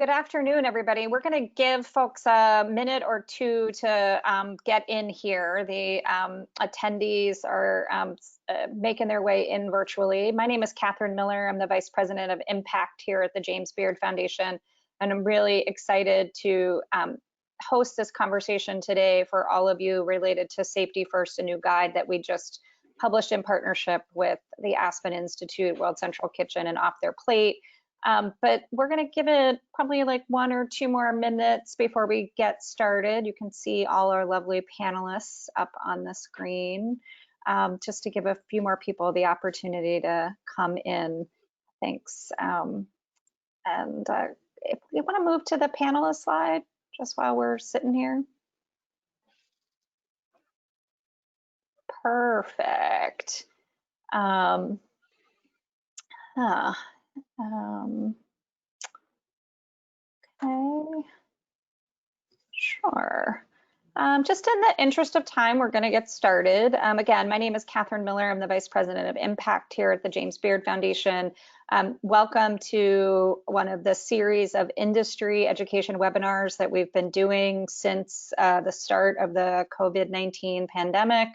Good afternoon, everybody. We're going to give folks a minute or two to get in here. The attendees are making their way in virtually. My name is Katherine Miller. I'm the Vice President of Impact here at the James Beard Foundation, and I'm really excited to host this conversation today for all of you related to Safety First, a new guide that we just published in partnership with the Aspen Institute, World Central Kitchen, and Off Their Plate. But we're going to give it probably like 1 or 2 more minutes before we get started. You can see all our lovely panelists up on the screen, just to give a few more people the opportunity to come in. Thanks. If you want to move to the panelist slide just while we're sitting here. Perfect. Okay, sure. Just in the interest of time, we're going to get started. Again, my name is Katherine Miller. I'm the Vice President of Impact here at the James Beard Foundation. Welcome to one of the series of industry education webinars that we've been doing since the start of the COVID-19 pandemic.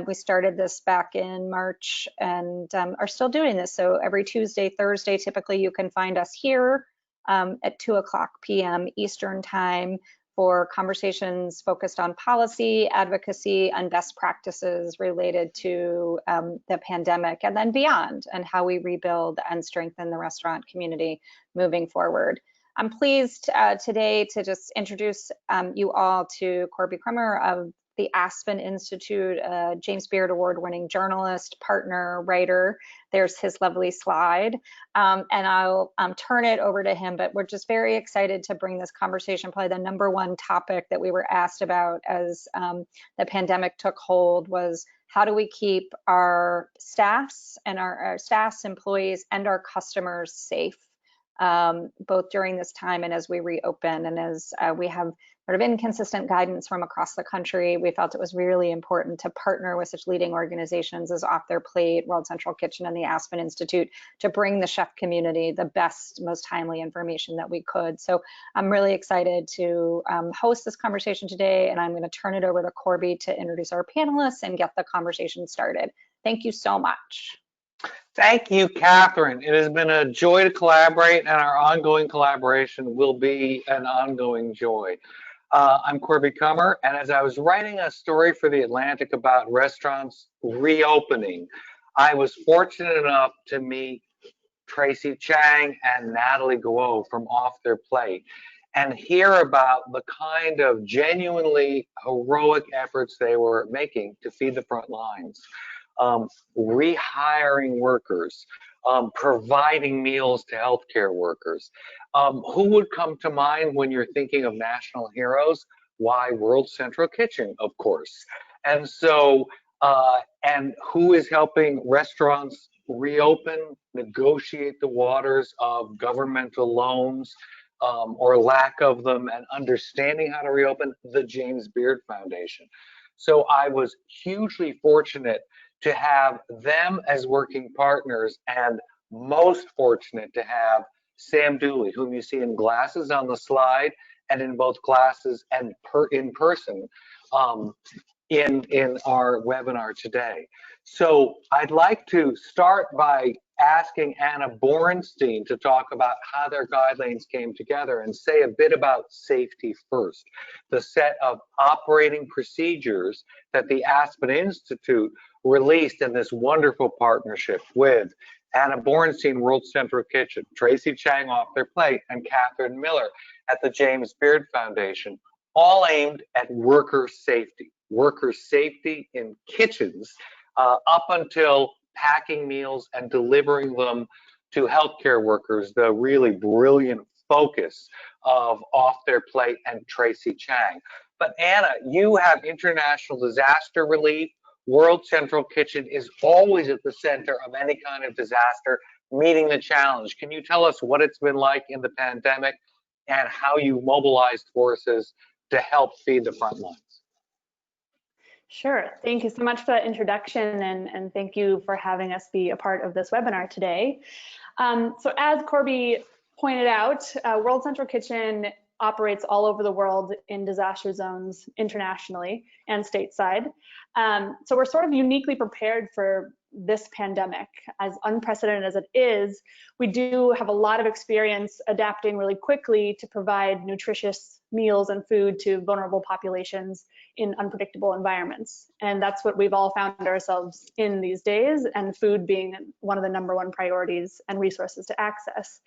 We started this back in March and are still doing this. So every Tuesday, Thursday, typically you can find us here at 2:00 p.m. Eastern Time for conversations focused on policy, advocacy, and best practices related to the pandemic and then beyond, and how we rebuild and strengthen the restaurant community moving forward. I'm pleased today to just introduce you all to Corby Kummer of the Aspen Institute, James Beard Award-winning journalist, partner, writer. There's his lovely slide. And I'll turn it over to him, but we're just very excited to bring this conversation. Probably the #1 topic that we were asked about as the pandemic took hold was, how do we keep our staffs and our staffs, employees, and our customers safe, both during this time and as we reopen. And as we have sort of inconsistent guidance from across the country, we felt it was really important to partner with such leading organizations as Off Their Plate, World Central Kitchen, and the Aspen Institute to bring the chef community the best, most timely information that we could. So I'm really excited to host this conversation today, and I'm going to turn it over to Corby to introduce our panelists and get the conversation started. Thank you so much. Thank you, Katherine. It has been a joy to collaborate, and our ongoing collaboration will be an ongoing joy. I'm Corby Kummer, and as I was writing a story for The Atlantic about restaurants reopening, I was fortunate enough to meet Tracy Chang and Natalie Guo from Off Their Plate and hear about the kind of genuinely heroic efforts they were making to feed the front lines. Rehiring workers, providing meals to healthcare workers. Who would come to mind when you're thinking of national heroes? Why, World Central Kitchen, of course. And so, and who is helping restaurants reopen, negotiate the waters of governmental loans or lack of them, and understanding how to reopen? The James Beard Foundation. So I was hugely fortunate to have them as working partners, and most fortunate to have Sam Dooley, whom you see in glasses on the slide and in both glasses and in person in our webinar today. So I'd like to start by asking Anna Bornstein to talk about how their guidelines came together and say a bit about Safety First, the set of operating procedures that the Aspen Institute released in this wonderful partnership with Anna Bornstein, World Central Kitchen, Tracy Chang, Off Their Plate, and Katherine Miller at the James Beard Foundation, all aimed at worker safety in kitchens up until packing meals and delivering them to healthcare workers, the really brilliant focus of Off Their Plate and Tracy Chang. But Anna, you have international disaster relief. World Central Kitchen is always at the center of any kind of disaster, meeting the challenge. Can you tell us what it's been like in the pandemic and how you mobilized forces to help feed the front lines? Sure. Thank you so much for that introduction, and thank you for having us be a part of this webinar today. So as Corby pointed out, World Central Kitchen operates all over the world in disaster zones internationally and stateside. So we're sort of uniquely prepared for this pandemic. As unprecedented as it is, we do have a lot of experience adapting really quickly to provide nutritious meals and food to vulnerable populations in unpredictable environments. And that's what we've all found ourselves in these days, and food being one of the #1 priorities and resources to access.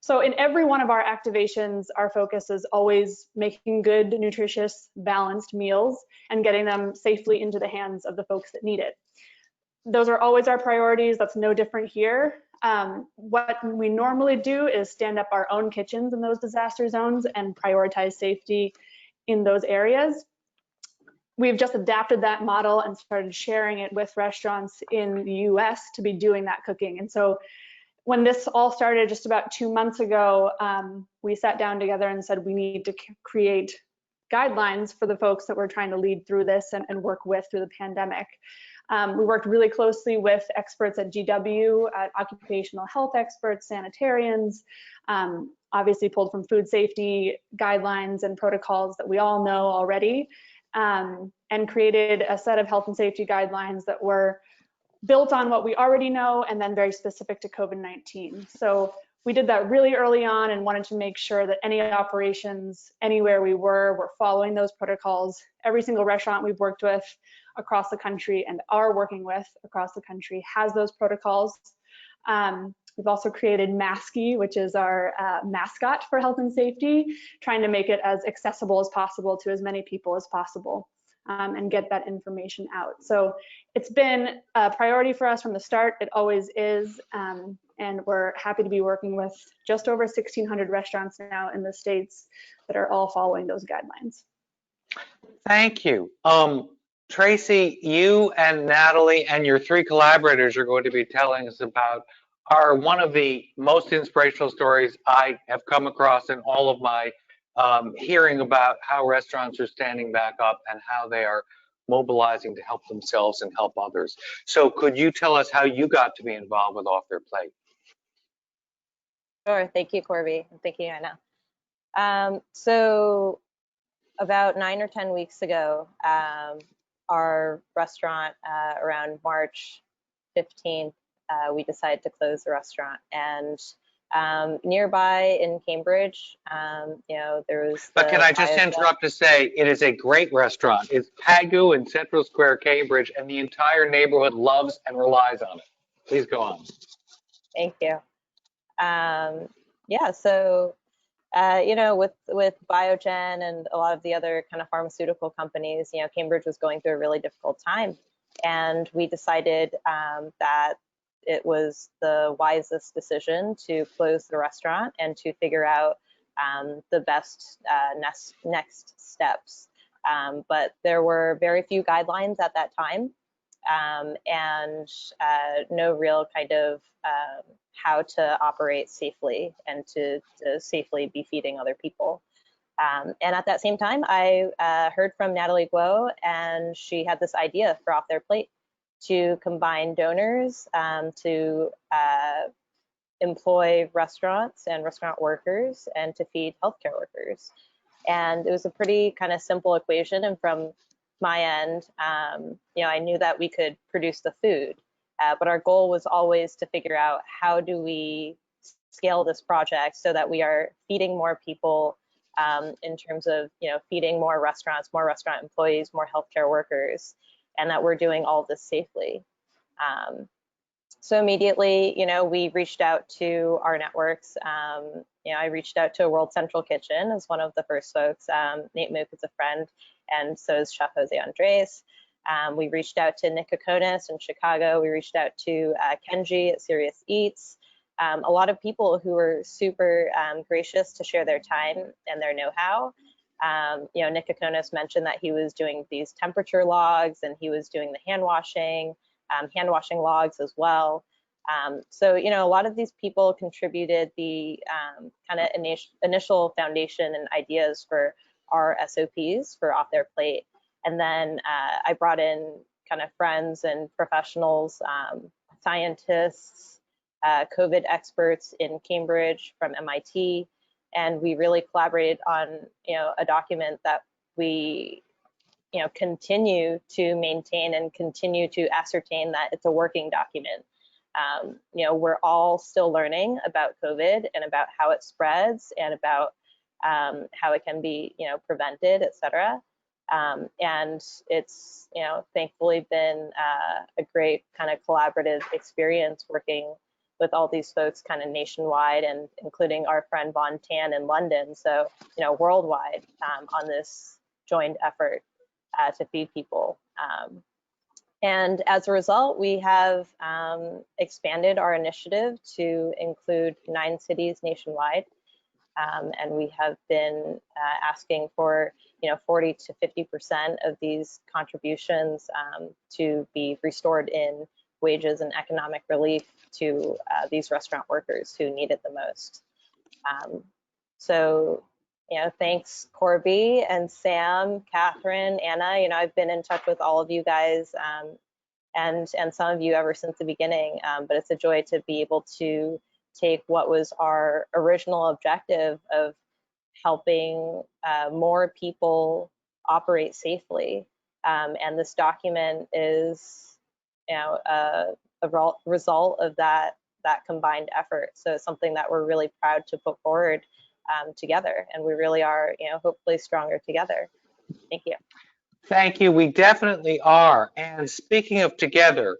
So in every one of our activations, our focus is always making good, nutritious, balanced meals and getting them safely into the hands of the folks that need it. Those are always our priorities. That's no different here. What we normally do is stand up our own kitchens in those disaster zones and prioritize safety in those areas. We've just adapted that model and started sharing it with restaurants in the US to be doing that cooking. And so when this all started just about 2 months ago, we sat down together and said we need to create guidelines for the folks that we're trying to lead through this and work with through the pandemic. We worked really closely with experts at GW, occupational health experts, sanitarians, obviously pulled from food safety guidelines and protocols that we all know already, and created a set of health and safety guidelines that were built on what we already know and then very specific to COVID-19. So we did that really early on and wanted to make sure that any operations anywhere we were following those protocols. Every single restaurant we've worked with across the country and are working with across the country has those protocols. We've also created Masky, which is our mascot for health and safety, trying to make it as accessible as possible to as many people as possible. And get that information out. So it's been a priority for us from the start. It always is. And we're happy to be working with just over 1,600 restaurants now in the States that are all following those guidelines. Thank you. Tracy, you and Natalie and your 3 collaborators are going to be telling us about one of the most inspirational stories I have come across in all of my hearing about how restaurants are standing back up and how they are mobilizing to help themselves and help others. So could you tell us how you got to be involved with Off Their Plate? Sure. Thank you, Corby. And thank you, Anna. So about 9 or 10 weeks ago, our restaurant, around March 15th, we decided to close the restaurant. And nearby in Cambridge, there was. But can I just interrupt to say it is a great restaurant. It's PAGU in Central Square, Cambridge, and the entire neighborhood loves and relies on it. Please go on. Thank you. Yeah, so with Biogen and a lot of the other kind of pharmaceutical companies, Cambridge was going through a really difficult time, and we decided that it was the wisest decision to close the restaurant and to figure out the best next steps. But there were very few guidelines at that time, and no real kind of how to operate safely and to safely be feeding other people. And at that same time, I heard from Natalie Guo, and she had this idea for Off Their Plate to combine donors to employ restaurants and restaurant workers and to feed healthcare workers. And it was a pretty kind of simple equation. And from my end, I knew that we could produce the food, but our goal was always to figure out how do we scale this project so that we are feeding more people in terms of, feeding more restaurants, more restaurant employees, more healthcare workers, and that we're doing all this safely. So immediately, we reached out to our networks. I reached out to World Central Kitchen as one of the first folks. Nate Mook is a friend, and so is Chef Jose Andres. We reached out to Nick Kokonis in Chicago. We reached out to Kenji at Serious Eats. A lot of people who were super gracious to share their time and their know-how. Nick Kokonis mentioned that he was doing these temperature logs and he was doing the hand washing logs as well. So, a lot of these people contributed the kind of initial foundation and ideas for our SOPs for Off Their Plate. And then I brought in kind of friends and professionals, scientists, COVID experts in Cambridge from MIT, and we really collaborated on a document that we continue to maintain and continue to ascertain that it's a working document. We're all still learning about COVID and about how it spreads and about how it can be prevented, et cetera. And it's thankfully been a great kind of collaborative experience working with all these folks kind of nationwide, and including our friend Von Tan in London, so worldwide on this joint effort to feed people. And as a result, we have expanded our initiative to include 9 cities nationwide. And we have been asking for 40 to 50% of these contributions to be restored in wages and economic relief to these restaurant workers who need it the most. So thanks Corby and Sam, Katherine, Anna. I've been in touch with all of you guys and some of you ever since the beginning, but it's a joy to be able to take what was our original objective of helping more people operate safely. And this document is a result of that combined effort. So it's something that we're really proud to put forward together, and we really are hopefully stronger together. Thank you. Thank you. We definitely are. And speaking of together,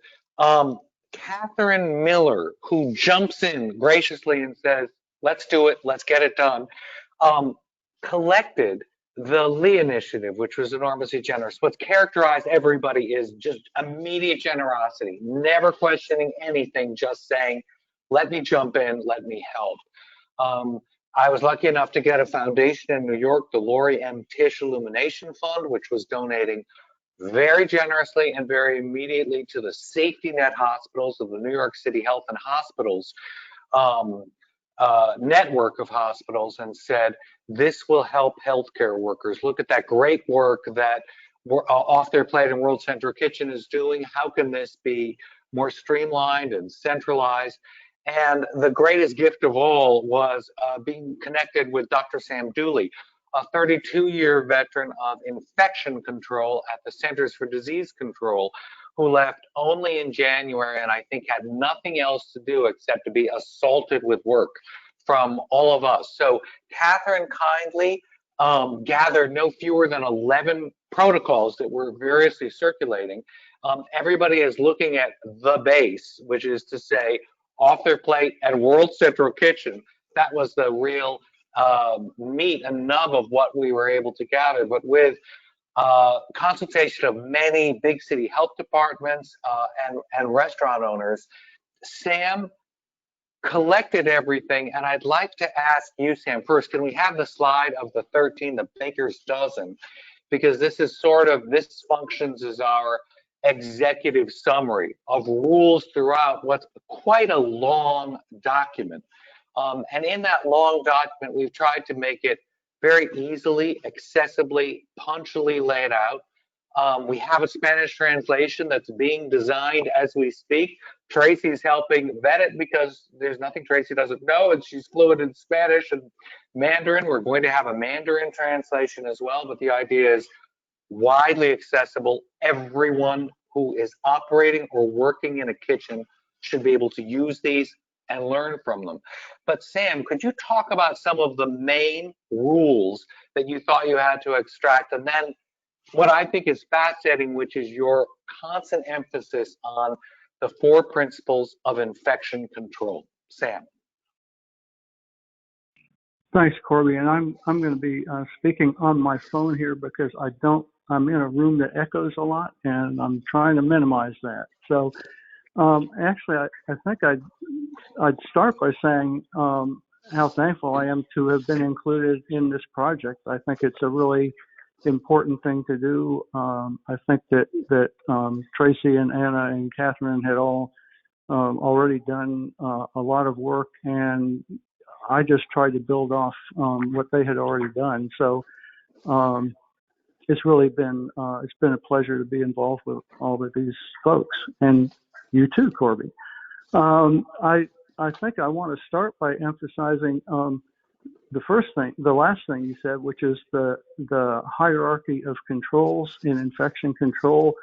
Katherine Miller, who jumps in graciously and says, let's do it, let's get it done, collected the Lee Initiative, which was enormously generous. What's characterized everybody is just immediate generosity, never questioning anything, just saying, let me jump in, let me help. I was lucky enough to get a foundation in New York, the Lori M. Tisch Illumination Fund, which was donating very generously and very immediately to the safety net hospitals of the New York City Health and Hospitals network of hospitals, and said, this will help healthcare workers. Look at that great work that Off Their Plate and World Central Kitchen is doing. How can this be more streamlined and centralized? And the greatest gift of all was being connected with Dr. Sam Dooley, a 32-year veteran of infection control at the Centers for Disease Control, who left only in January and I think had nothing else to do except to be assaulted with work from all of us. So Katherine kindly gathered no fewer than 11 protocols that were variously circulating. Everybody is looking at the base, which is to say, Off Their Plate and World Central Kitchen. That was the real meat and nub of what we were able to gather, but with consultation of many big city health departments and restaurant owners, Sam collected everything. And I'd like to ask you, Sam, first, can we have the slide of the 13, the baker's dozen? Because this is this functions as our executive summary of rules throughout what's quite a long document. And in that long document, we've tried to make it very easily, accessibly, punctually laid out. We have a Spanish translation that's being designed as we speak. Tracy's helping vet it because there's nothing Tracy doesn't know, and she's fluent in Spanish and Mandarin. We're going to have a Mandarin translation as well, but the idea is widely accessible. Everyone who is operating or working in a kitchen should be able to use these and learn from them. But Sam, could you talk about some of the main rules that you thought you had to extract? And then what I think is fascinating, which is your constant emphasis on the 4 principles of infection control. Sam. Thanks, Corby. And I'm going to be speaking on my phone here because I'm in a room that echoes a lot, and I'm trying to minimize that. So actually, I think I'd start by saying how thankful I am to have been included in this project. I think it's a really important thing to do. I think that Tracy and Anna and Katherine had all already done a lot of work, and I just tried to build off what they had already done. So it's really been a pleasure to be involved with all of these folks, and you too, Corby. I think I want to start by emphasizing the last thing you said, which is the hierarchy of controls in infection control,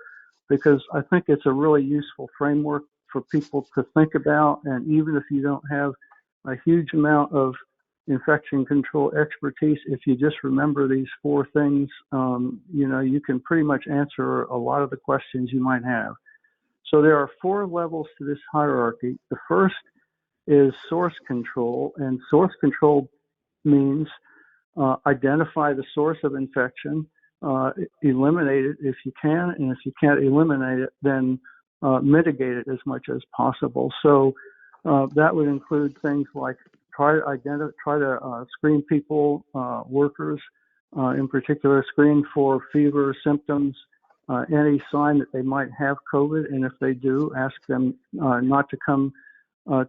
because I think it's a really useful framework for people to think about. And even if you don't have a huge amount of infection control expertise, if you just remember these 4 things, you can pretty much answer a lot of the questions you might have. So there are 4 levels to this hierarchy. The first is source control, and source control means identify the source of infection, eliminate it if you can, and if you can't eliminate it, then mitigate it as much as possible. So that would include things like try to screen people, workers in particular, screen for fever, symptoms, any sign that they might have COVID, and if they do, ask them not to come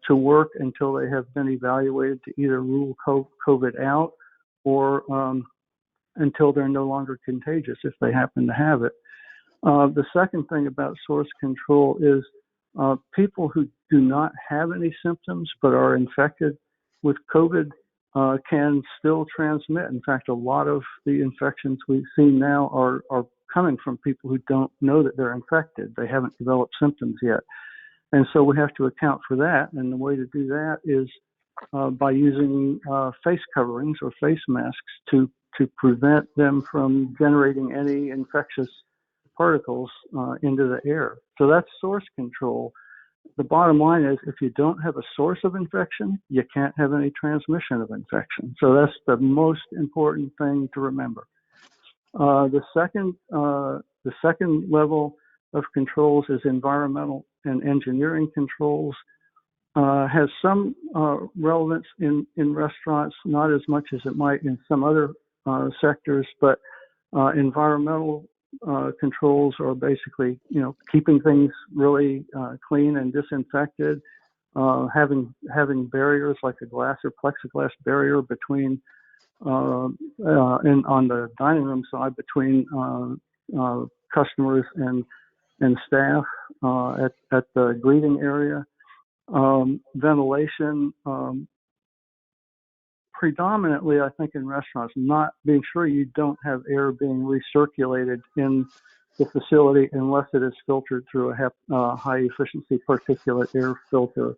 to work until they have been evaluated to either rule COVID out or until they're no longer contagious if they happen to have it. The second thing about source control is people who do not have any symptoms but are infected with COVID can still transmit. In fact, a lot of the infections we've seen now are coming from people who don't know that they're infected. They haven't developed symptoms yet. And so we have to account for that. And the way to do that is by using face coverings or face masks to prevent them from generating any infectious particles into the air. So that's source control. The bottom line is if you don't have a source of infection, you can't have any transmission of infection. So that's the most important thing to remember. The second level of controls is environmental and engineering controls. Has some relevance in restaurants, not as much as it might in some other sectors, but environmental controls are basically, keeping things really clean and disinfected, having barriers like a glass or plexiglass barrier between and on the dining room side between customers and staff at the greeting area. Ventilation, predominantly, I think in restaurants, not being sure you don't have air being recirculated in the facility unless it is filtered through a high efficiency particulate air filter.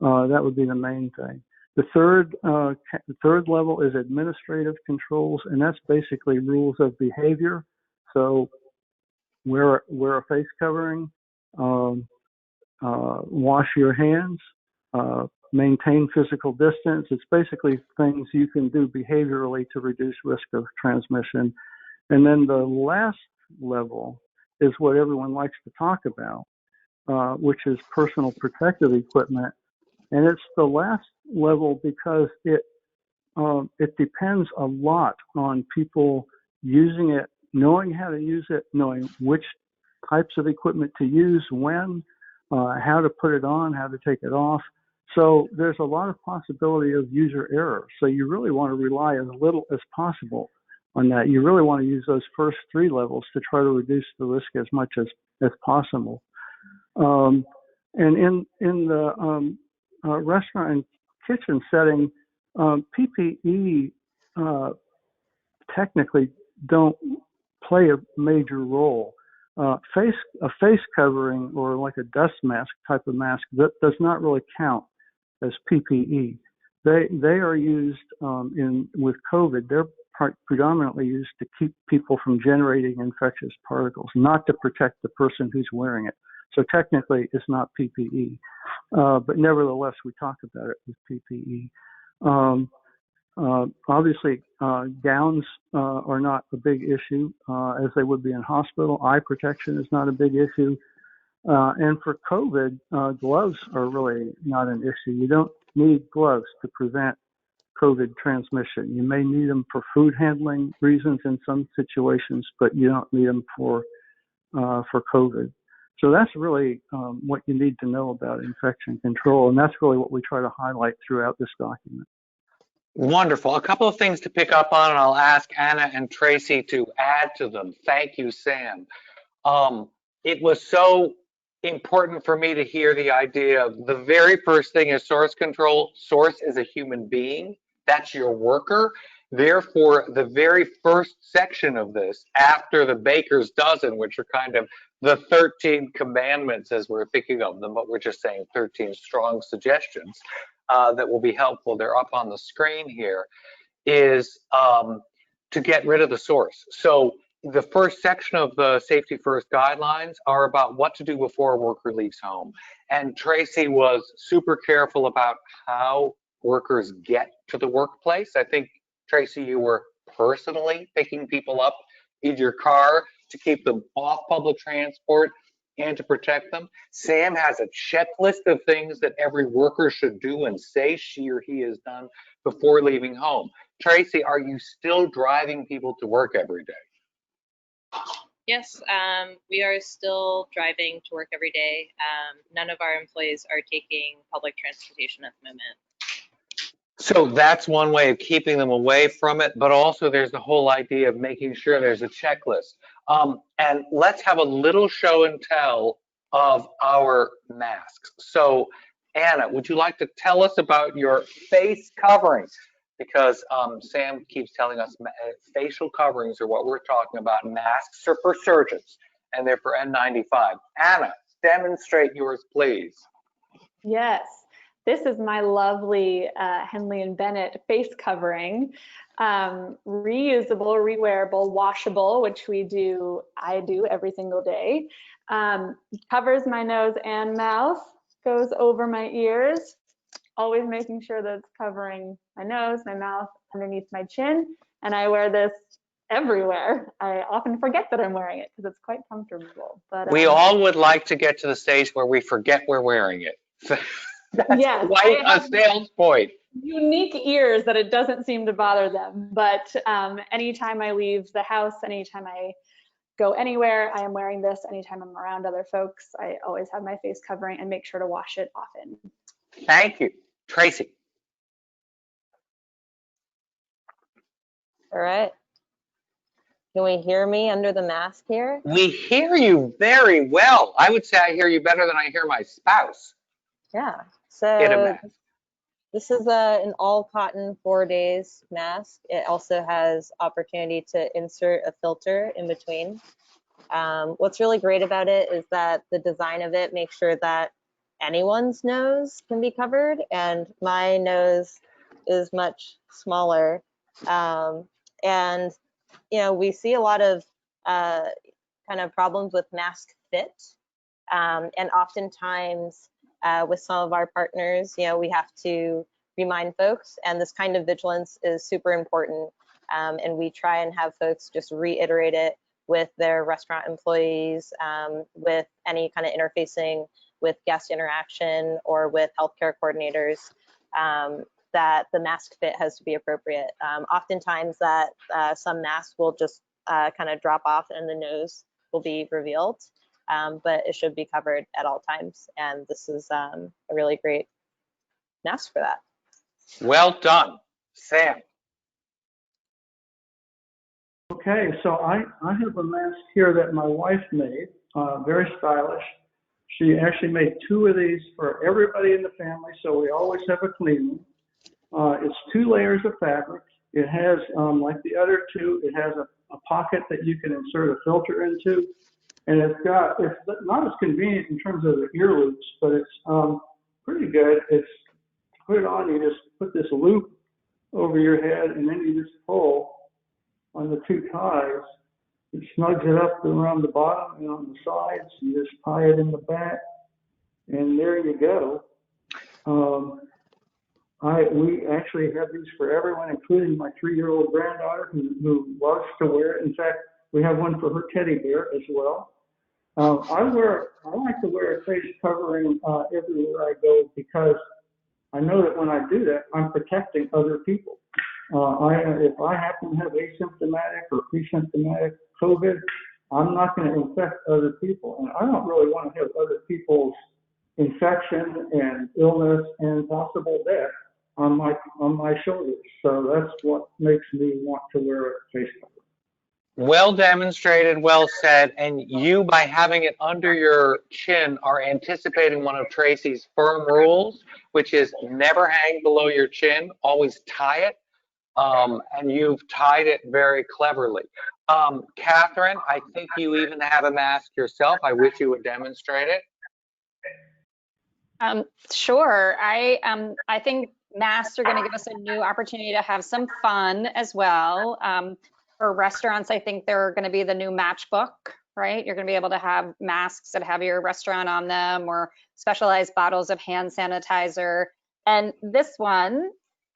That would be the main thing. The third level is administrative controls, and that's basically rules of behavior. So wear a face covering, wash your hands, maintain physical distance. It's basically things you can do behaviorally to reduce risk of transmission. And then the last level is what everyone likes to talk about, which is personal protective equipment. And it's the last level because it depends a lot on people using it, knowing how to use it, knowing which types of equipment to use, when, how to put it on, how to take it off. So there's a lot of possibility of user error. So you really want to rely as little as possible on that. You really want to use those first 3 levels to try to reduce the risk as much as possible. And in the restaurant and kitchen setting, PPE technically don't play a major role. A face covering or like a dust mask type of mask that does not really count as PPE. They are used with COVID. They're predominantly used to keep people from generating infectious particles, not to protect the person who's wearing it. So technically, it's not PPE, but nevertheless, we talk about it with PPE. Obviously, gowns are not a big issue as they would be in hospital. Eye protection is not a big issue. And for COVID, gloves are really not an issue. You don't need gloves to prevent COVID transmission. You may need them for food handling reasons in some situations, but you don't need them for COVID. So that's really what you need to know about infection control, and that's really what we try to highlight throughout this document. Wonderful. A couple of things to pick up on, and I'll ask Anna and Tracy to add to them. Thank you, Sam. It was so important for me to hear the idea of the very first thing is source control. Source is a human being. That's your worker. Therefore, the very first section of this, after the baker's dozen, which are kind of the 13 commandments as we're thinking of them, but we're just saying 13 strong suggestions that will be helpful. They're up on the screen here, is to get rid of the source. So the first section of the Safety First guidelines are about what to do before a worker leaves home. And Tracy was super careful about how workers get to the workplace. I think, Tracy, you were personally picking people up in your car to keep them off public transport and to protect them. Sam has a checklist of things that every worker should do and say she or he has done before leaving home. Tracy, are you still driving people to work every day? Yes, we are still driving to work every day. None of our employees are taking public transportation at the moment. So that's one way of keeping them away from it, but also there's the whole idea of making sure there's a checklist. And let's have a little show and tell of our masks. So Anna, would you like to tell us about your face coverings? Because Sam keeps telling us facial coverings are what we're talking about. Masks are for surgeons and they're for N95. Anna, demonstrate yours, please. Yes. This is my lovely Henley and Bennett face covering. Reusable, rewearable, washable, which I do every single day. Covers my nose and mouth, goes over my ears, always making sure that it's covering my nose, my mouth, underneath my chin. And I wear this everywhere. I often forget that I'm wearing it because it's quite comfortable. But we all would like to get to the stage where we forget we're wearing it. That's yes, quite a sales point. Unique ears that it doesn't seem to bother them. But anytime I leave the house, anytime I go anywhere, I am wearing this. Anytime I'm around other folks, I always have my face covering and make sure to wash it often. Thank you. Tracy. All right. Can we hear me under the mask here? We hear you very well. I would say I hear you better than I hear my spouse. Yeah. So this is an all cotton 4 days mask. It also has opportunity to insert a filter in between. What's really great about it is that the design of it makes sure that anyone's nose can be covered, and my nose is much smaller. And you know, we see a lot of kind of problems with mask fit, and oftentimes with some of our partners, you know, we have to remind folks, and this kind of vigilance is super important. And we try and have folks just reiterate it with their restaurant employees, with any kind of interfacing with guest interaction or with healthcare coordinators, that the mask fit has to be appropriate. Oftentimes that some masks will just kind of drop off and the nose will be revealed, but it should be covered at all times. And this is a really great mask for that. Well done. Sam. Okay, so I have a mask here that my wife made, very stylish. She actually made 2 of these for everybody in the family, so we always have a clean one. It's 2 layers of fabric. It has, like the other 2, it has a pocket that you can insert a filter into, and it's not as convenient in terms of the ear loops, but it's pretty good. It's put it on, you just put this loop over your head, and then you just pull on the 2 ties. It snugs it up around the bottom and on the sides. You just tie it in the back, and there you go. We actually have these for everyone, including my 3-year-old granddaughter who loves to wear it. In fact, we have one for her teddy bear as well. I like to wear a face covering everywhere I go because I know that when I do that, I'm protecting other people. If I happen to have asymptomatic or pre-symptomatic COVID, I'm not going to infect other people. And I don't really want to have other people's infection and illness and possible death on my shoulders. So that's what makes me want to wear a face cover. Well demonstrated, well said. And you, by having it under your chin, are anticipating one of Tracy's firm rules, which is never hang below your chin, always tie it. And you've tied it very cleverly. Katherine, I think you even have a mask yourself. I wish you would demonstrate it. Sure. I think masks are going to give us a new opportunity to have some fun as well. For restaurants, I think they're going to be the new matchbook, right? You're going to be able to have masks that have your restaurant on them or specialized bottles of hand sanitizer. And this one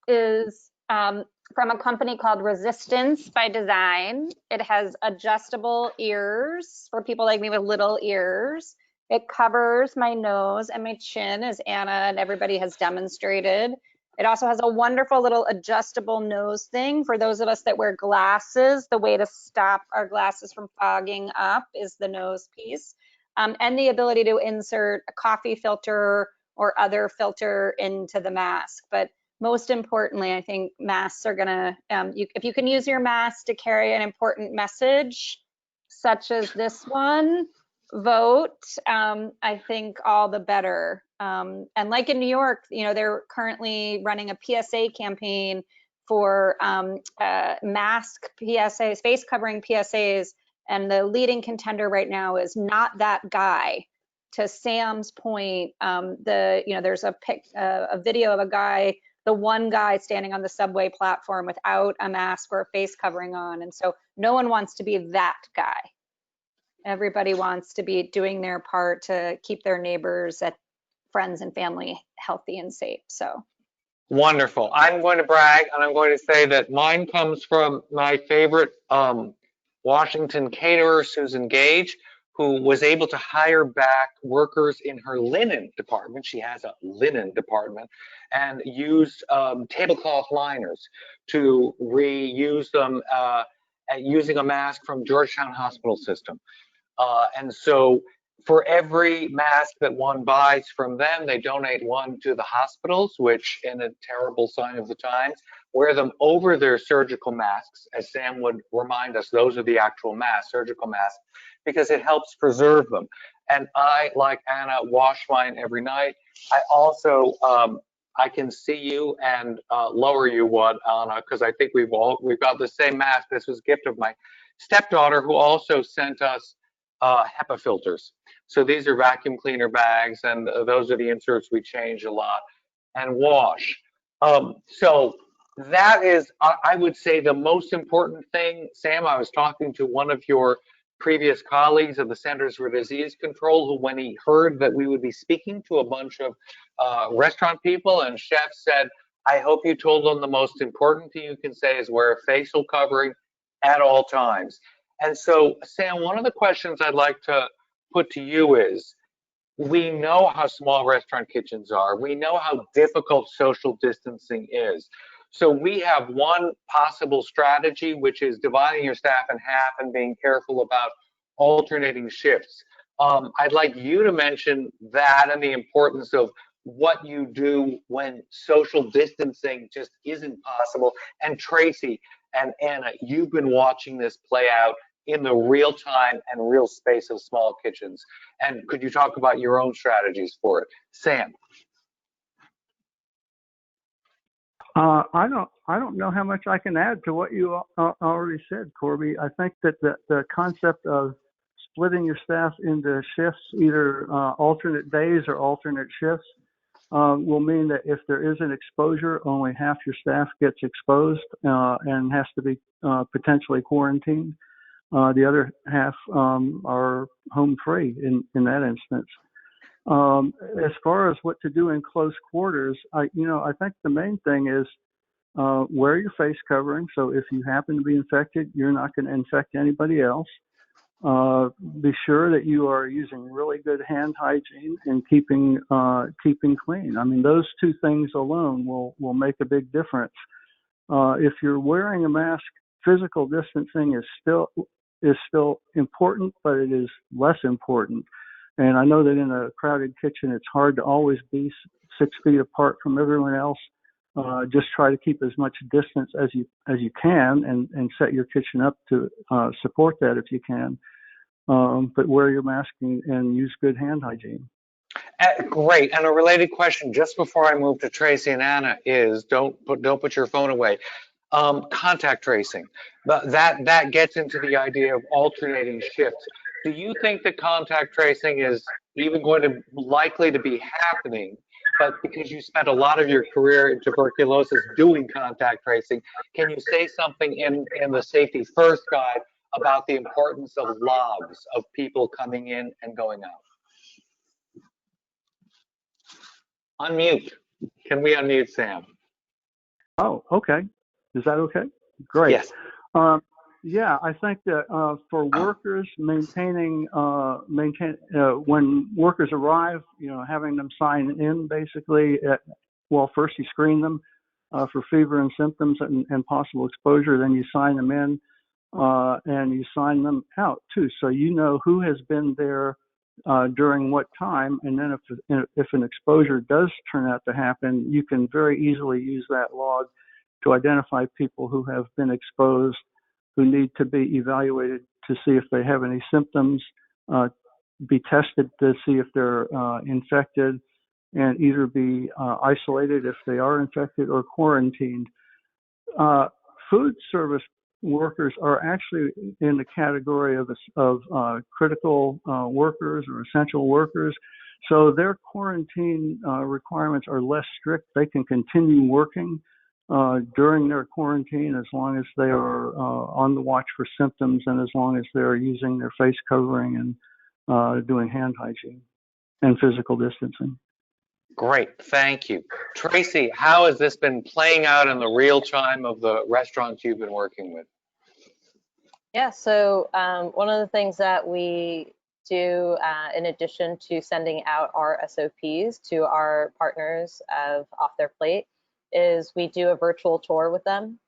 is from a company called Resistance by Design. It has adjustable ears for people like me with little ears. It covers my nose and my chin, as Anna and everybody has demonstrated. It also has a wonderful little adjustable nose thing for those of us that wear glasses. The way to stop our glasses from fogging up is the nose piece, and the ability to insert a coffee filter or other filter into the mask. But most importantly, I think masks are gonna, if you can use your mask to carry an important message, such as this one, vote, I think all the better. And like in New York, you know, they're currently running a PSA campaign for mask PSAs, face covering PSAs, and the leading contender right now is Not That Guy. To Sam's point, there's a video of a guy, the one guy standing on the subway platform without a mask or a face covering on, and so no one wants to be that guy. Everybody wants to be doing their part to keep their neighbors, friends and family healthy and safe. So Wonderful. I'm going to brag, and I'm going to say that mine comes from my favorite Washington caterer, Susan Gage, who was able to hire back workers in her linen department. She has a linen department, and used tablecloth liners to reuse them using a mask from Georgetown Hospital System. And so for every mask that one buys from them, they donate one to the hospitals, which, in a terrible sign of the times, wear them over their surgical masks. As Sam would remind us, those are the actual masks, surgical masks, because it helps preserve them. And I, like Anna, wash mine every night. I also, I can see you and lower you one, Anna, because I think we've got the same mask. This was a gift of my stepdaughter, who also sent us HEPA filters. So these are vacuum cleaner bags, and those are the inserts we change a lot and wash. So that is, I would say, the most important thing. Sam, I was talking to one of your previous colleagues of the Centers for Disease Control, who, when he heard that we would be speaking to a bunch of restaurant people and chefs, said, I hope you told them the most important thing you can say is wear a facial covering at all times. And so, Sam, one of the questions I'd like to put to you is, we know how small restaurant kitchens are. We know how difficult social distancing is. So we have one possible strategy, which is dividing your staff in half and being careful about alternating shifts. I'd like you to mention that and the importance of what you do when social distancing just isn't possible. And Tracy and Anna, you've been watching this play out in the real time and real space of small kitchens. And could you talk about your own strategies for it? Sam. I don't know how much I can add to what you already said, Corby. I think that the concept of splitting your staff into shifts, either alternate days or alternate shifts, will mean that if there is an exposure, only half your staff gets exposed and has to be potentially quarantined. The other half are home free in that instance. As far as what to do in close quarters, I think the main thing is wear your face covering. So if you happen to be infected, you're not going to infect anybody else. Be sure that you are using really good hand hygiene and keeping clean. I mean, those two things alone will make a big difference. If you're wearing a mask, physical distancing is still important, but it is less important. And I know that in a crowded kitchen, it's hard to always be 6 feet apart from everyone else. just try to keep as much distance as you can, and set your kitchen up to support that if you can. But wear your mask and use good hand hygiene. Great. And a related question, just before I move to Tracy and Anna, is don't put your phone away. Contact tracing. That gets into the idea of alternating shifts. Do you think that contact tracing is even going to likely to be happening? But because you spent a lot of your career in tuberculosis doing contact tracing, can you say something in the Safety First Guide about the importance of logs of people coming in and going out? Unmute. Can we unmute Sam? Oh, okay. Is that okay? Great. Yes. Yeah, I think that for workers, when workers arrive, having them sign in basically. Well, first you screen them for fever and symptoms and possible exposure. Then you sign them in and you sign them out too, so you know who has been there during what time. And then if an exposure does turn out to happen, you can very easily use that log to identify people who have been exposed, who need to be evaluated to see if they have any symptoms, be tested to see if they're infected, and either be isolated if they are infected or quarantined. Food service workers are actually in the category of critical workers or essential workers. So their quarantine requirements are less strict. They can continue working during their quarantine as long as they are on the watch for symptoms and as long as they're using their face covering and doing hand hygiene and physical distancing. Great, thank you. Tracy, how has this been playing out in the real time of the restaurants you've been working with? Yeah, so one of the things that we do in addition to sending out our SOPs to our partners of Off Their Plate is we do a virtual tour with them.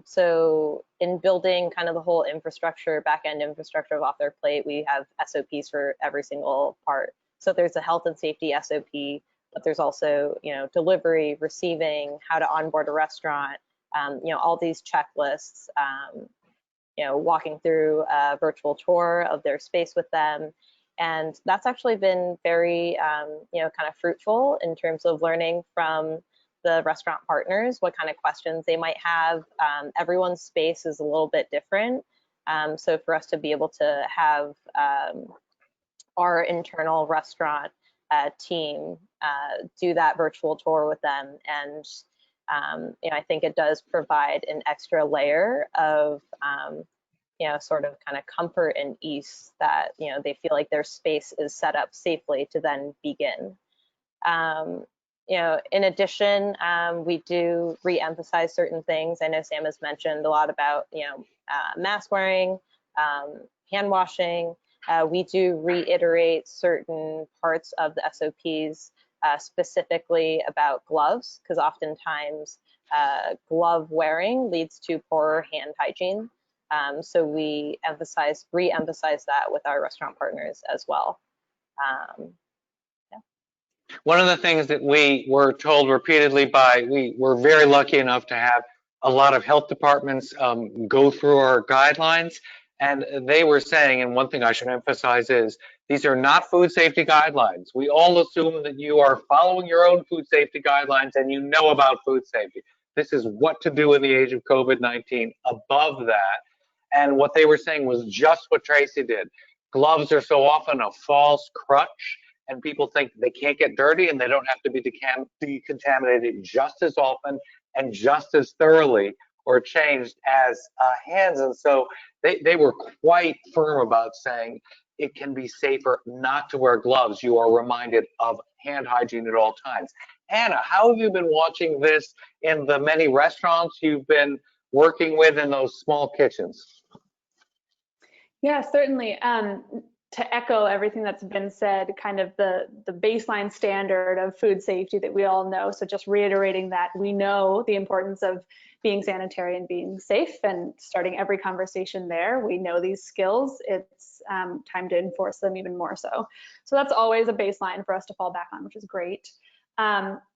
So in building kind of the whole infrastructure, back-end infrastructure of Off Their Plate, we have SOPs for every single part. So there's a health and safety SOP, but there's also, delivery, receiving, how to onboard a restaurant, all these checklists, walking through a virtual tour of their space with them. And that's actually been very, kind of fruitful in terms of learning from the restaurant partners, what kind of questions they might have. Everyone's space is a little bit different. So for us to be able to have our internal restaurant team do that virtual tour with them, and I think it does provide an extra layer of sort of kind of comfort and ease that they feel like their space is set up safely to then begin. In addition, we do re-emphasize certain things. I know Sam has mentioned a lot about mask wearing, hand washing. We do reiterate certain parts of the SOPs, specifically about gloves, because oftentimes glove wearing leads to poorer hand hygiene. So we re-emphasize that with our restaurant partners as well. One of the things that we were told repeatedly we were very lucky enough to have a lot of health departments go through our guidelines. And they were saying, and one thing I should emphasize is, these are not food safety guidelines. We all assume that you are following your own food safety guidelines and you know about food safety. This is what to do in the age of COVID-19 above that. And what they were saying was just what Tracy did. Gloves are so often a false crutch, and people think they can't get dirty and they don't have to be decontaminated just as often and just as thoroughly or changed as hands. And so they were quite firm about saying it can be safer not to wear gloves. You are reminded of hand hygiene at all times. Anna, how have you been watching this in the many restaurants you've been working with in those small kitchens? Yeah, certainly. To echo everything that's been said, kind of the baseline standard of food safety that we all know. So just reiterating that we know the importance of being sanitary and being safe, and starting every conversation there. We know these skills. It's time to enforce them even more so. So that's always a baseline for us to fall back on, which is great.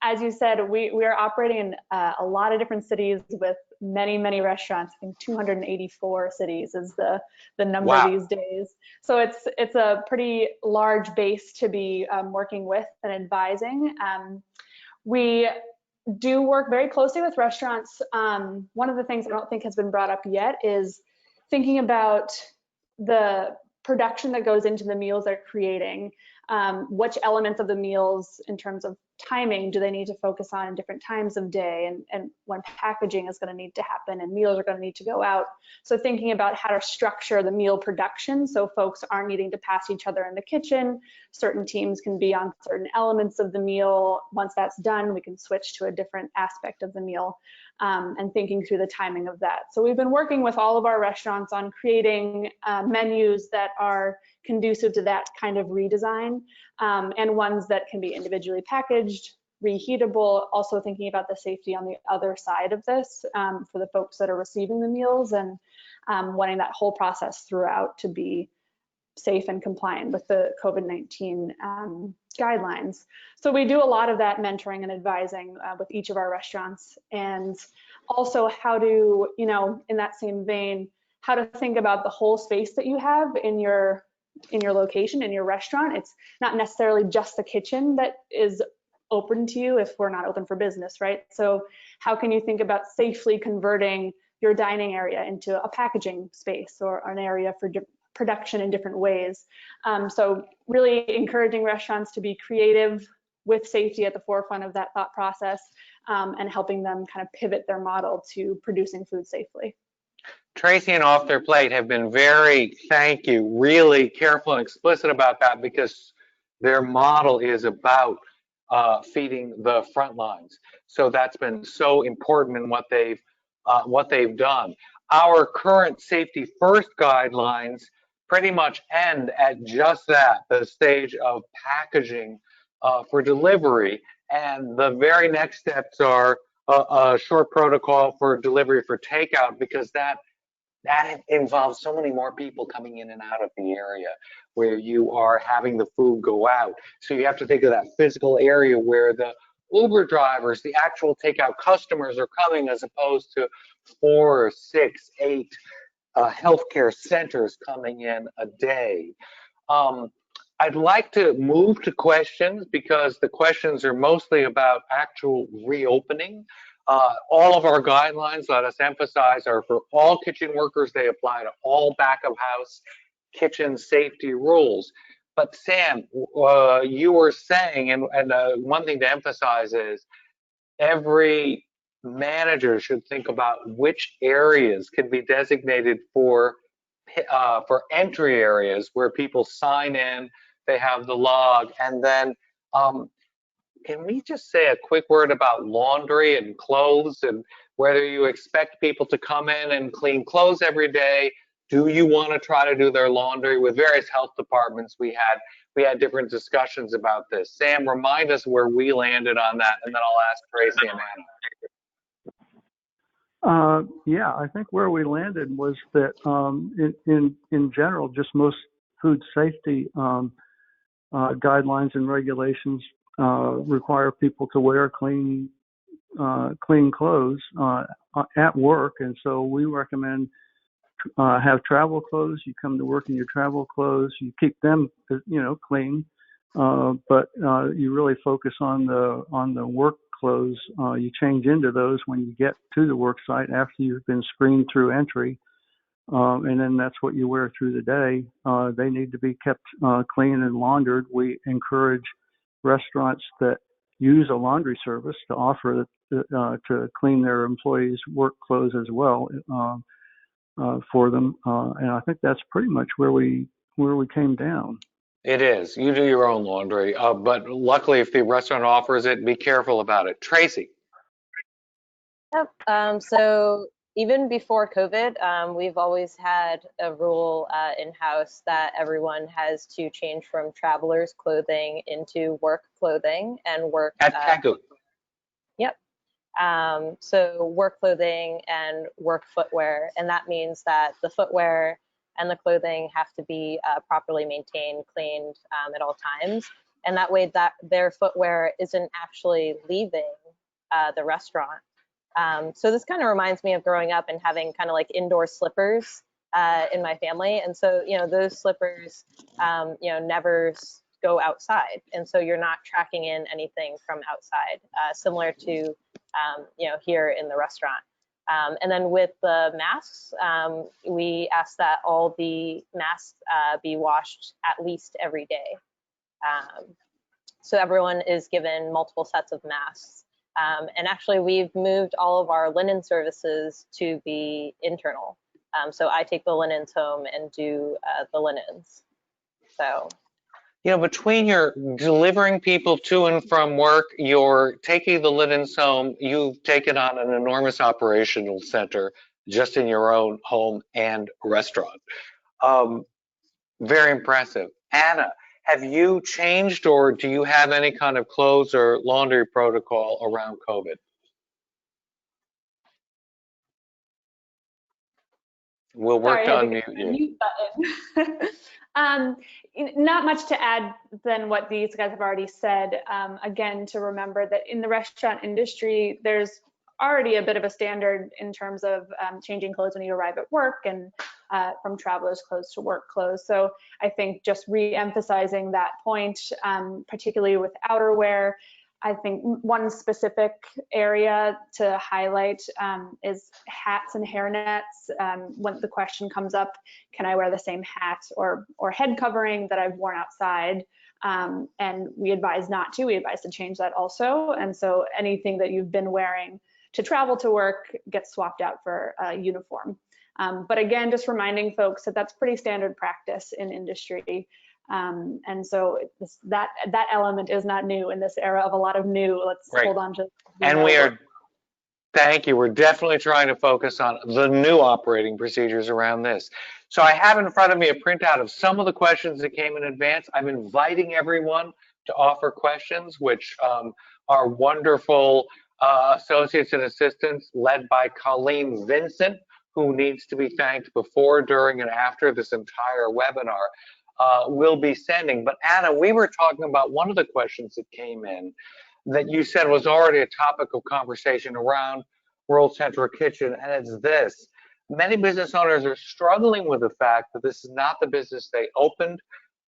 As you said, we are operating in a lot of different cities with many, many restaurants. I think 284 cities is the number Wow. these days. So it's a pretty large base to be working with and advising. We do work very closely with restaurants. One of the things I don't think has been brought up yet is thinking about the production that goes into the meals they're creating. Which elements of the meals in terms of timing do they need to focus on in different times of day, and when packaging is going to need to happen and meals are going to need to go out. So thinking about how to structure the meal production so folks aren't needing to pass each other in the kitchen. Certain teams can be on certain elements of the meal. Once that's done, we can switch to a different aspect of the meal, and thinking through the timing of that. So we've been working with all of our restaurants on creating menus that are conducive to that kind of redesign, and ones that can be individually packaged, reheatable, also thinking about the safety on the other side of this for the folks that are receiving the meals, and wanting that whole process throughout to be safe and compliant with the COVID-19 guidelines. So we do a lot of that mentoring and advising with each of our restaurants, and also how to, in that same vein, how to think about the whole space that you have in your location, in your restaurant. It's not necessarily just the kitchen that is open to you if we're not open for business, right? So how can you think about safely converting your dining area into a packaging space or an area for production in different ways? So really encouraging restaurants to be creative with safety at the forefront of that thought process, and helping them kind of pivot their model to producing food safely. Tracy and Off Their Plate have been thank you, really careful and explicit about that, because their model is about feeding the front lines. So that's been so important in what they've done. Our current safety first guidelines pretty much end at just that, the stage of packaging for delivery. And the very next steps are a short protocol for delivery for takeout, because that involves so many more people coming in and out of the area where you are having the food go out. So you have to think of that physical area where the Uber drivers, the actual takeout customers are coming, as opposed to 4 or 6, 8 healthcare centers coming in a day. I'd like to move to questions, because the questions are mostly about actual reopening. All of our guidelines, let us emphasize, are for all kitchen workers. They apply to all back of house kitchen safety rules. But Sam, you were saying, and one thing to emphasize is every manager should think about which areas can be designated for entry areas where people sign in, they have the log, and then can we just say a quick word about laundry and clothes, and whether you expect people to come in and clean clothes every day? Do you want to try to do their laundry? With various health departments, we had different discussions about this. Sam, remind us where we landed on that, and then I'll ask Tracy and Anna. Yeah, I think where we landed was that in general, just most food safety guidelines and regulations require people to wear clean clothes at work, and so we recommend have travel clothes. You come to work in your travel clothes. You keep them, clean, but you really focus on the work clothes. You change into those when you get to the work site after you've been screened through entry, and then that's what you wear through the day. They need to be kept clean and laundered. We encourage restaurants that use a laundry service to offer to clean their employees' work clothes as well for them, and I think that's pretty much where we came down. It is. You do your own laundry, but luckily, if the restaurant offers it, be careful about it. Tracy. Yep. So even before COVID, we've always had a rule in-house that everyone has to change from traveler's clothing into work clothing and work. At PAGU. Yep. So work clothing and work footwear, and that means that the footwear and the clothing have to be properly maintained, cleaned at all times. and that way that their footwear isn't actually leaving the restaurant. So this kind of reminds me of growing up and having kind of like indoor slippers in my family. And so, those slippers, never go outside. And so you're not tracking in anything from outside, similar to, here in the restaurant. And then with the masks, we ask that all the masks be washed at least every day. So everyone is given multiple sets of masks. And actually, we've moved all of our linen services to be internal. So I take the linens home and do the linens. So. Between your delivering people to and from work, you're taking the linens home, you've taken on an enormous operational center just in your own home and restaurant. Very impressive. Anna, have you changed, or do you have any kind of clothes or laundry protocol around COVID? We'll work on mute you. Mute button. Not much to add than what these guys have already said. Again, to remember that in the restaurant industry, there's already a bit of a standard in terms of changing clothes when you arrive at work, and from traveler's clothes to work clothes. So I think just re-emphasizing that point, particularly with outerwear. I think one specific area to highlight is hats and hairnets. When the question comes up, can I wear the same hat or head covering that I've worn outside? And we advise not to. We advise to change that also. And so anything that you've been wearing to travel to work gets swapped out for a uniform. But again, just reminding folks that that's pretty standard practice in industry. And so that element is not new in this era of a lot of new. Let's hold on to. And thank you. We're definitely trying to focus on the new operating procedures around this. So I have in front of me a printout of some of the questions that came in advance. I'm inviting everyone to offer questions, which are wonderful associates and assistants led by Colleen Vincent, who needs to be thanked before, during, and after this entire webinar. Will be sending. But Anna, we were talking about one of the questions that came in that you said was already a topic of conversation around World Central Kitchen, and it's this. Many business owners are struggling with the fact that this is not the business they opened,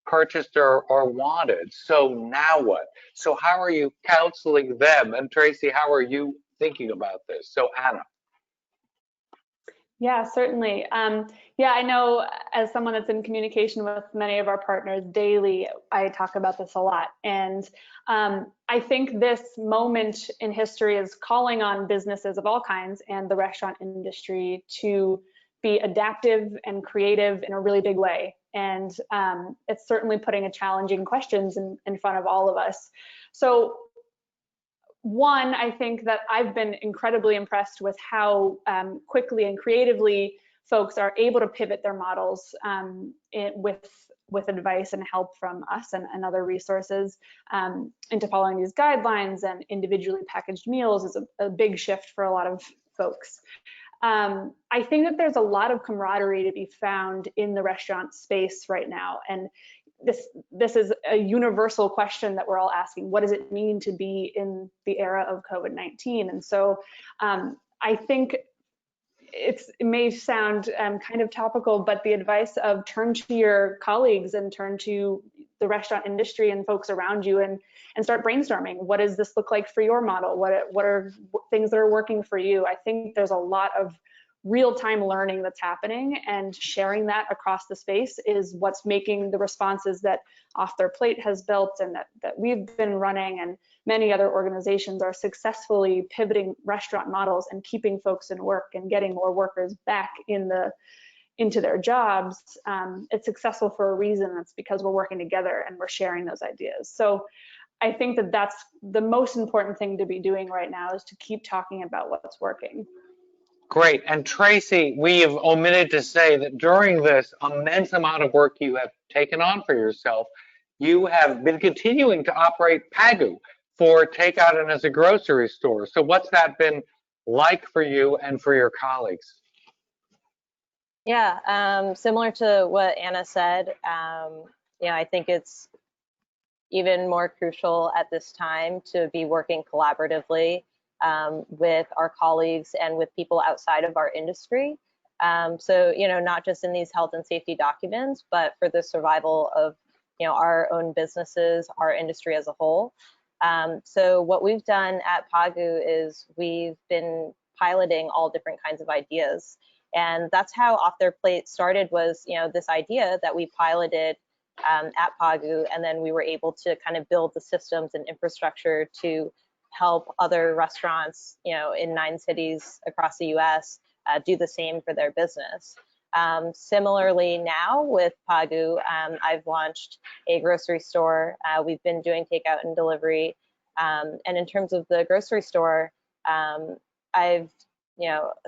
purchased, or wanted. So now what? So how are you counseling them? And Tracy, how are you thinking about this? So Anna. Yeah, certainly. Yeah, I know as someone that's in communication with many of our partners daily, I talk about this a lot. And I think this moment in history is calling on businesses of all kinds and the restaurant industry to be adaptive and creative in a really big way. And it's certainly putting a challenging questions in front of all of us. So one, I think that I've been incredibly impressed with how quickly and creatively folks are able to pivot their models with advice and help from us and other resources into following these guidelines. And individually packaged meals is a big shift for a lot of folks. I think that there's a lot of camaraderie to be found in the restaurant space right now. And this is a universal question that we're all asking. What does it mean to be in the era of COVID-19? And so I think it may sound kind of topical, but the advice of turn to your colleagues and turn to the restaurant industry and folks around you and start brainstorming. What does this look like for your model? What are things that are working for you? I think there's a lot of real-time learning that's happening, and sharing that across the space is what's making the responses that Off Their Plate has built and that we've been running, and many other organizations are successfully pivoting restaurant models and keeping folks in work and getting more workers back into their jobs. It's successful for a reason. That's because we're working together and we're sharing those ideas. So I think that that's the most important thing to be doing right now, is to keep talking about what's working. Great. And Tracy, we have omitted to say that during this immense amount of work you have taken on for yourself, you have been continuing to operate PAGU for takeout and as a grocery store. So what's that been like for you and for your colleagues? Yeah, similar to what Anna said, I think it's, even more crucial at this time to be working collaboratively with our colleagues and with people outside of our industry. So, not just in these health and safety documents, but for the survival of, our own businesses, our industry as a whole. So what we've done at PAGU is we've been piloting all different kinds of ideas. And that's how Off Their Plate started, was, this idea that we piloted at PAGU, and then we were able to kind of build the systems and infrastructure to help other restaurants, in 9 cities across the US do the same for their business. Similarly now with PAGU, I've launched a grocery store. We've been doing takeout and delivery. And in terms of the grocery store, I've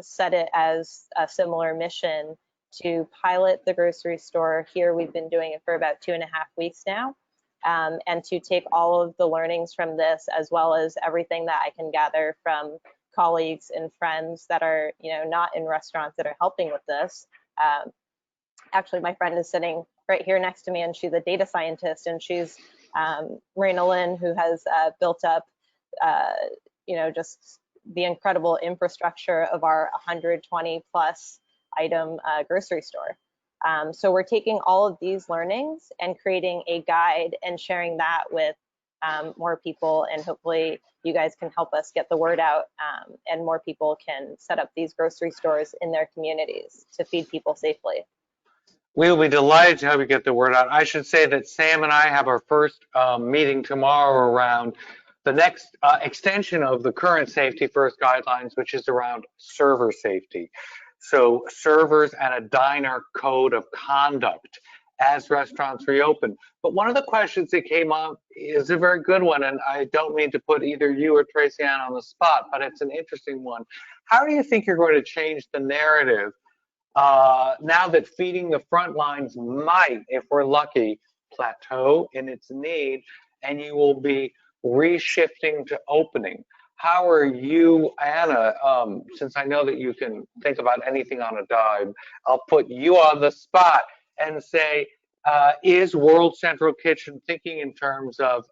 set it as a similar mission to pilot the grocery store here. We've been doing it for about 2.5 weeks now, and to take all of the learnings from this, as well as everything that I can gather from colleagues and friends that are not in restaurants that are helping with this. Actually, my friend is sitting right here next to me, and she's a data scientist, and she's Marina Lynn, who has built up just the incredible infrastructure of our 120 plus item grocery store. So we're taking all of these learnings and creating a guide and sharing that with more people, and hopefully you guys can help us get the word out, and more people can set up these grocery stores in their communities to feed people safely. We will be delighted to help you get the word out. I should say that Sam and I have our first meeting tomorrow around the next extension of the current Safety First guidelines, which is around server safety. So servers and a diner code of conduct as restaurants reopen. But one of the questions that came up is a very good one, and I don't mean to put either you or Tracy Ann on the spot, but it's an interesting one. How do you think you're going to change the narrative now that feeding the front lines might, if we're lucky, plateau in its need, and you will be reshifting to opening? How are you, Anna, since I know that you can think about anything on a dime, I'll put you on the spot and say, is World Central Kitchen thinking in terms of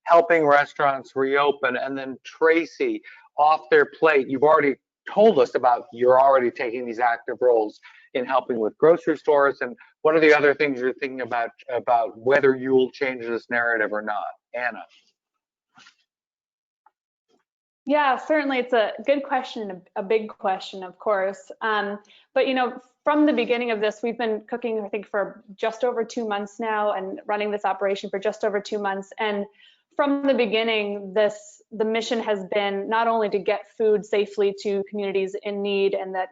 helping restaurants reopen? And then Tracy, Off Their Plate, you've already told us about, you're already taking these active roles in helping with grocery stores. And what are the other things you're thinking about whether you'll change this narrative or not? Anna. Yeah, certainly it's a good question, a big question, of course. But from the beginning of this, we've been cooking, I think, for just over 2 months now, and running this operation for just over 2 months. And from the beginning, the mission has been not only to get food safely to communities in need and that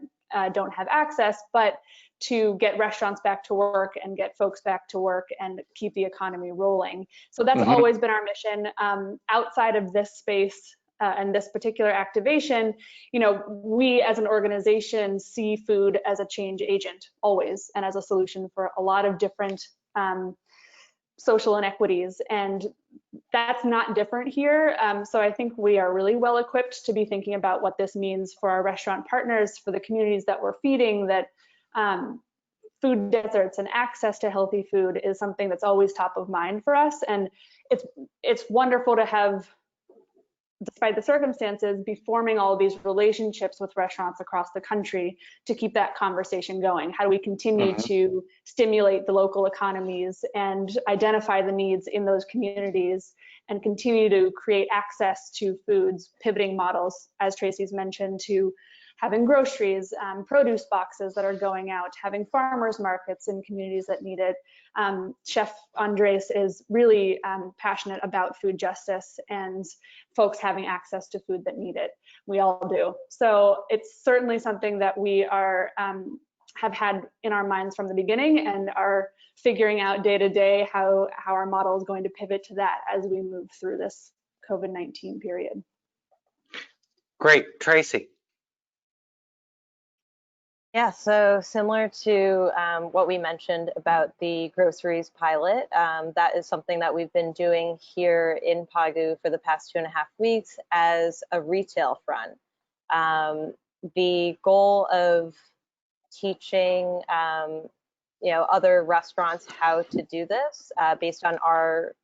don't have access, but to get restaurants back to work and get folks back to work and keep the economy rolling. So that's always been our mission. Outside of this space and this particular activation, we as an organization see food as a change agent always, and as a solution for a lot of different social inequities, and that's not different here. So I think we are really well equipped to be thinking about what this means for our restaurant partners, for the communities that we're feeding, that food deserts and access to healthy food is something that's always top of mind for us. And it's wonderful to have, despite the circumstances, be forming all of these relationships with restaurants across the country to keep that conversation going. How do we continue to stimulate the local economies and identify the needs in those communities and continue to create access to foods, pivoting models, as Tracy's mentioned, to having groceries, produce boxes that are going out, having farmers markets in communities that need it. Chef Andres is really passionate about food justice and folks having access to food that need it. We all do. So it's certainly something that we are have had in our minds from the beginning, and are figuring out day to day how our model is going to pivot to that as we move through this COVID-19 period. Great, Tracy. Yeah, so similar to what we mentioned about the groceries pilot, that is something that we've been doing here in PAGU for the past 2.5 weeks as a retail front. The goal of teaching other restaurants how to do this based on our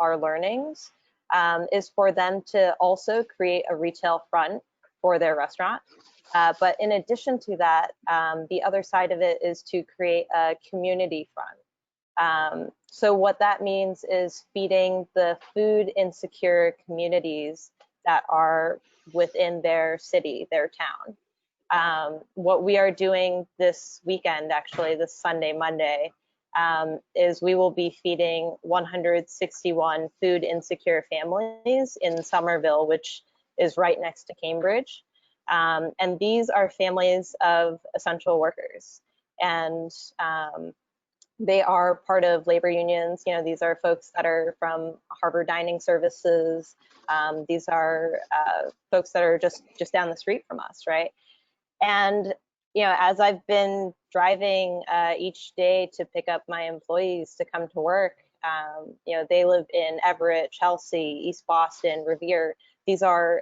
our learnings is for them to also create a retail front for their restaurant. But in addition to that, the other side of it is to create a community front. So what that means is feeding the food insecure communities that are within their city, their town. What we are doing this weekend, actually this Sunday, Monday, is we will be feeding 161 food insecure families in Somerville, which is right next to Cambridge. And these are families of essential workers. And they are part of labor unions. You know, these are folks that are from Harvard Dining Services. These are folks that are just down the street from us, right? And, you know, as I've been driving each day to pick up my employees to come to work, you know, they live in Everett, Chelsea, East Boston, Revere. These are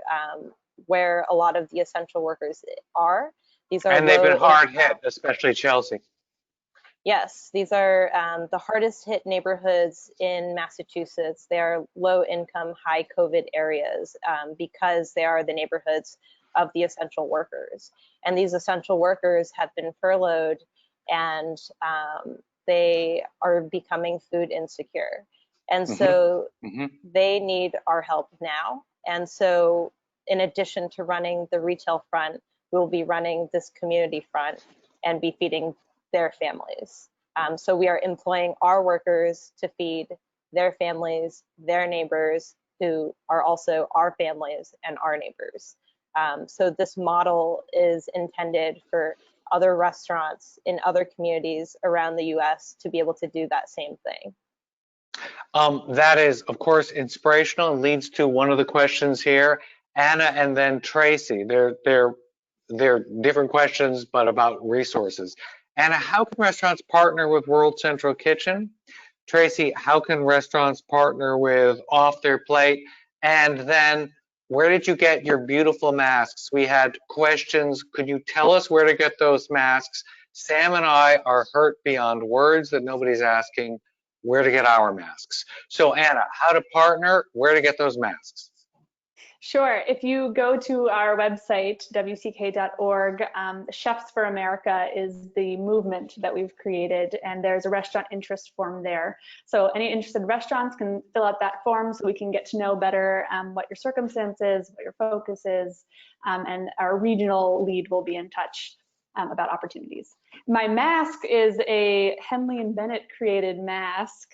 where a lot of the essential workers are. These are and they've been hard hit, especially Chelsea. Yes, these are the hardest hit neighborhoods in Massachusetts. They are low income, high COVID areas because they are the neighborhoods of the essential workers. And these essential workers have been furloughed and they are becoming food insecure. And so they need our help now. And so in addition to running the retail front, we'll be running this community front and be feeding their families. So we are employing our workers to feed their families, their neighbors, who are also our families and our neighbors. So this model is intended for other restaurants in other communities around the US to be able to do that same thing. That is, of course, inspirational and leads to one of the questions here. Anna and then Tracy, they're different questions, but about resources. Anna, how can restaurants partner with World Central Kitchen? Tracy, how can restaurants partner with Off Their Plate? And then, where did you get your beautiful masks? We had questions. Could you tell us where to get those masks? Sam and I are hurt beyond words that nobody's asking where to get our masks. So Anna, how to partner, where to get those masks? Sure. If you go to our website, wck.org, Chefs for America is the movement that we've created, and there's a restaurant interest form there. So any interested restaurants can fill out that form so we can get to know better what your circumstances, what your focus is, and our regional lead will be in touch about opportunities. My mask is a Henley and Bennett created mask,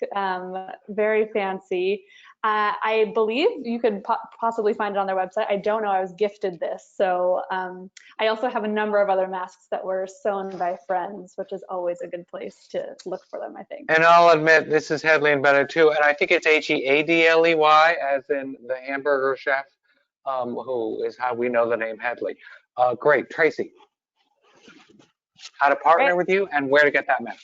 very fancy. I believe you could possibly find it on their website. I don't know, I was gifted this. So I also have a number of other masks that were sewn by friends, which is always a good place to look for them, I think. And I'll admit, this is Henley and Bennett too, and I think it's Headley, as in the hamburger chef, who is how we know the name Headley. Great, Tracy. How to partner with you and where to get that mask.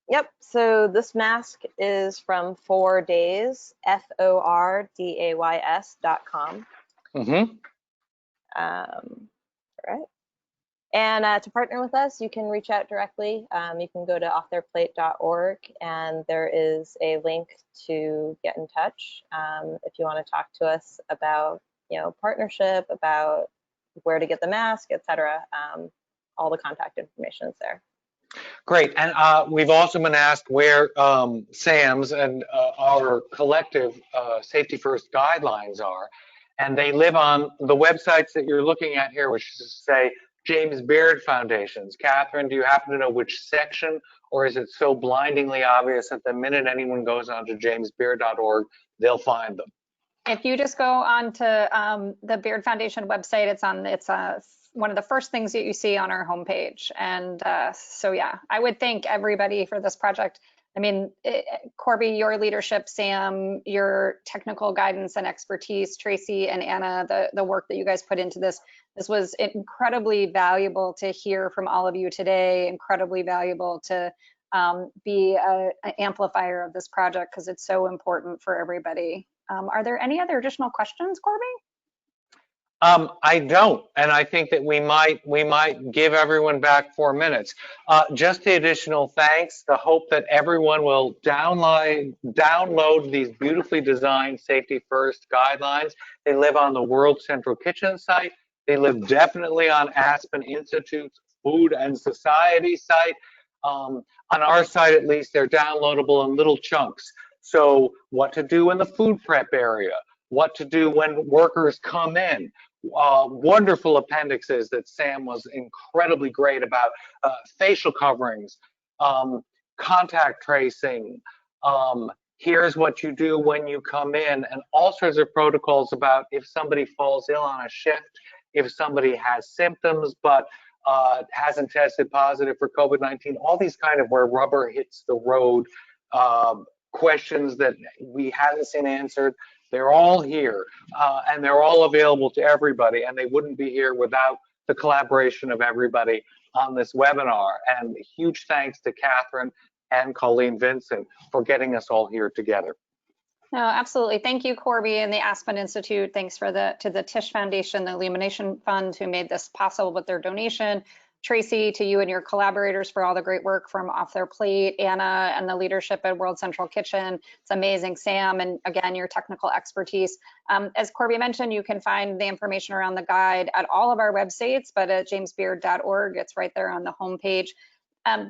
Yep, so this mask is from 4days, FORDAYS.com. Right. And to partner with us, you can reach out directly. You can go to offtheirplate.org and there is a link to get in touch if you want to talk to us about, you know, partnership, about where to get the mask, etc. All the contact information is there. Great, and we've also been asked where SAM's and our collective Safety First guidelines are, and they live on the websites that you're looking at here, which is to say James Beard Foundations. Katherine, do you happen to know which section, or is it so blindingly obvious that the minute anyone goes onto jamesbeard.org, they'll find them? If you just go onto the Beard Foundation website, it's one of the first things that you see on our homepage. And so, yeah, I would thank everybody for this project. I mean, Corby, your leadership, Sam, your technical guidance and expertise, Tracy and Anna, the work that you guys put into this. This was incredibly valuable to hear from all of you today, incredibly valuable to be an amplifier of this project because it's so important for everybody. Are there any other additional questions, Corby? I don't, and I think that we might give everyone back 4 minutes. Just the additional thanks. The hope that everyone will download these beautifully designed safety first guidelines. They live on the World Central Kitchen site. They live definitely on Aspen Institute's Food and Society site. On our site, at least, they're downloadable in little chunks. So what to do in the food prep area, what to do when workers come in. Wonderful appendixes that Sam was incredibly great about, facial coverings, contact tracing, here's what you do when you come in, and all sorts of protocols about if somebody falls ill on a shift, if somebody has symptoms but hasn't tested positive for COVID-19, all these kind of where rubber hits the road questions that we haven't seen answered. They're all here, and they're all available to everybody, and they wouldn't be here without the collaboration of everybody on this webinar. And huge thanks to Katherine and Colleen Vincent for getting us all here together. No, absolutely. Thank you, Corby and the Aspen Institute. Thanks to the Tisch Foundation, the Illumination Fund, who made this possible with their donation. Tracy, to you and your collaborators for all the great work from Off Their Plate, Anna and the leadership at World Central Kitchen. It's amazing, Sam, and again, your technical expertise. As Corby mentioned, you can find the information around the guide at all of our websites, but at jamesbeard.org, it's right there on the homepage.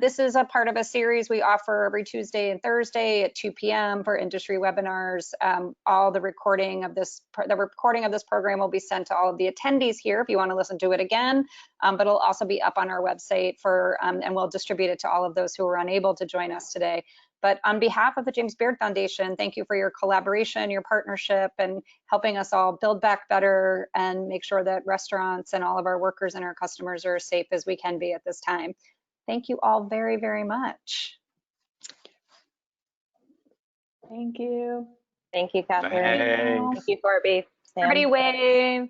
This is a part of a series we offer every Tuesday and Thursday at 2 p.m. for industry webinars. All the recording of this program will be sent to all of the attendees here if you want to listen to it again, but it'll also be up on our website and we'll distribute it to all of those who were unable to join us today. But on behalf of the James Beard Foundation, thank you for your collaboration, your partnership, and helping us all build back better and make sure that restaurants and all of our workers and our customers are as safe as we can be at this time. Thank you all very, very much. Thank you. Thank you, Katherine. Thanks. Thank you, Corby. Sam. Everybody wave.